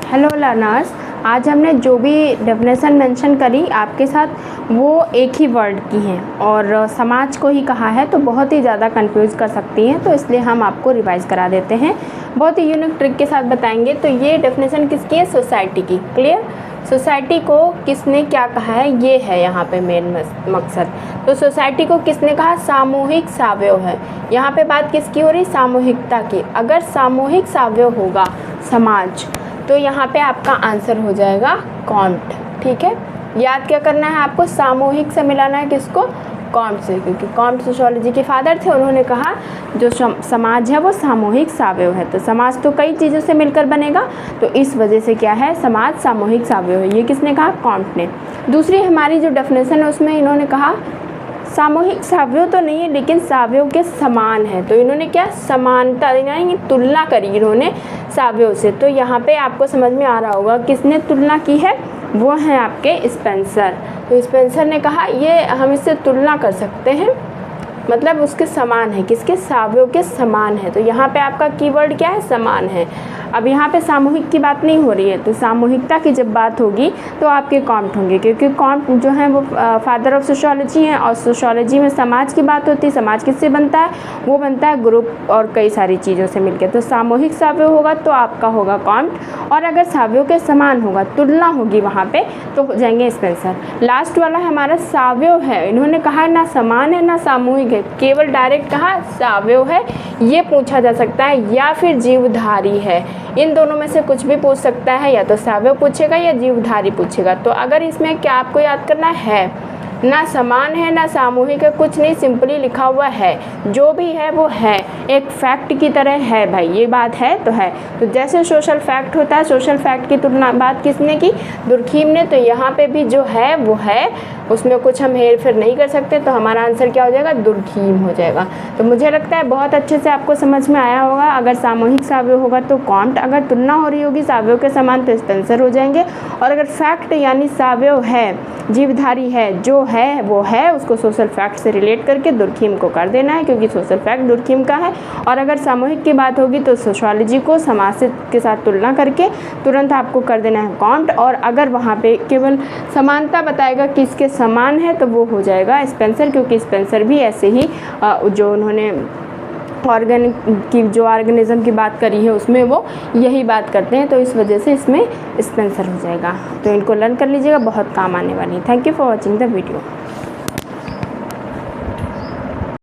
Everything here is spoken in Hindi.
हेलो लर्नर्स, आज हमने जो भी डेफिनेशन मेंशन करी आपके साथ वो एक ही वर्ड की हैं और समाज को ही कहा है, तो बहुत ही ज़्यादा कंफ्यूज कर सकती हैं, तो इसलिए हम आपको रिवाइज करा देते हैं। बहुत ही यूनिक ट्रिक के साथ बताएंगे। तो ये डेफिनेशन किसकी है? सोसाइटी की। क्लियर? सोसाइटी को किसने क्या कहा है, ये है यहाँ पे मेन मकसद। तो सोसाइटी को किसने कहा? सामूहिक सावयव है। यहाँ पे बात किसकी हो रही? सामूहिकता की। अगर सामूहिक सावयव होगा समाज, तो यहाँ पे आपका आंसर हो जाएगा कॉम्ट। ठीक है, याद क्या करना है आपको? सामूहिक से मिलाना है किसको? कॉम्ट से, क्योंकि कॉम्ट सोशियोलॉजी के फादर थे। उन्होंने कहा जो समाज है वो सामूहिक सावयव है। तो समाज तो कई चीज़ों से मिलकर बनेगा, तो इस वजह से क्या है? समाज सामूहिक सावयव है। ये किसने कहा? कॉम्ट ने। दूसरी हमारी जो डेफिनेशन है उसमें इन्होंने कहा सामूहिक सावयव तो नहीं है, लेकिन सावयव के समान है। तो इन्होंने क्या? समानता यानी तुलना करी इन्होंने सावयव से। तो यहाँ पे आपको समझ में आ रहा होगा किसने तुलना की है, वो हैं आपके स्पेंसर। तो स्पेंसर ने कहा ये हम इससे तुलना कर सकते हैं, मतलब उसके समान है। किसके? सावयव के समान है। तो यहाँ पे आपका कीवर्ड क्या है? समान है। अब यहाँ पे सामूहिक की बात नहीं हो रही है, तो सामूहिकता की जब बात होगी तो आपके कॉम्ट होंगे, क्योंकि कॉम्ट जो है वो फादर ऑफ सोशियोलॉजी हैं, और सोशियोलॉजी में समाज की बात होती है। समाज किससे बनता है? वो बनता है ग्रुप और कई सारी चीज़ों से मिलकर। तो सामूहिक सावयव होगा तो आपका होगा कॉम्ट, और अगर सावयव के समान होगा, तुलना होगी वहाँ पे, तो हो जाएंगे स्पेंसर। लास्ट वाला हमारा सावयव है। इन्होंने कहा ना समान है ना सामूहिक है, केवल डायरेक्ट कहा सावयव है। ये पूछा जा सकता है, या फिर जीवधारी है। इन दोनों में से कुछ भी पूछ सकता है, या तो सावयव पूछेगा या जीवधारी पूछेगा। तो अगर इसमें क्या आपको याद करना है? ना समान है ना सामूहिक है, कुछ नहीं, सिंपली लिखा हुआ है। जो भी है वो है, एक फैक्ट की तरह है भाई, ये बात है तो है। तो जैसे सोशल फैक्ट होता है, सोशल फैक्ट की तुलना बात किसने की? दुर्खीम ने। तो यहाँ पे भी जो है वो है, उसमें कुछ हम हेर फेर नहीं कर सकते। तो हमारा आंसर क्या हो जाएगा? दुर्खीम हो जाएगा। तो मुझे लगता है बहुत अच्छे से आपको समझ में आया होगा। अगर सामूहिक सावयव होगा तो कॉम्ट, अगर तुलना हो रही होगी सावयव के समान तो स्पेंसर हो जाएंगे, और अगर फैक्ट यानी सावयव है, जीवधारी है, जो है वो है, उसको सोशल फैक्ट से रिलेट करके दुर्खीम को कर देना है, क्योंकि सोशल फैक्ट दुर्खीम का है। और अगर सामूहिक की बात होगी तो सोशियोलॉजी को समाज के साथ तुलना करके तुरंत आपको कर देना है कॉम्ट। और अगर वहाँ पे केवल समानता बताएगा कि इसके समान है, तो वो हो जाएगा स्पेंसर, क्योंकि स्पेंसर भी ऐसे ही जो उन्होंने ऑर्गेनिक की जो ऑर्गेनिज्म की बात करी है उसमें वो यही बात करते हैं। तो इस वजह से इसमें स्पेंसर हो जाएगा। तो इनको लर्न कर लीजिएगा, बहुत काम आने वाली है। Thank you for watching the video.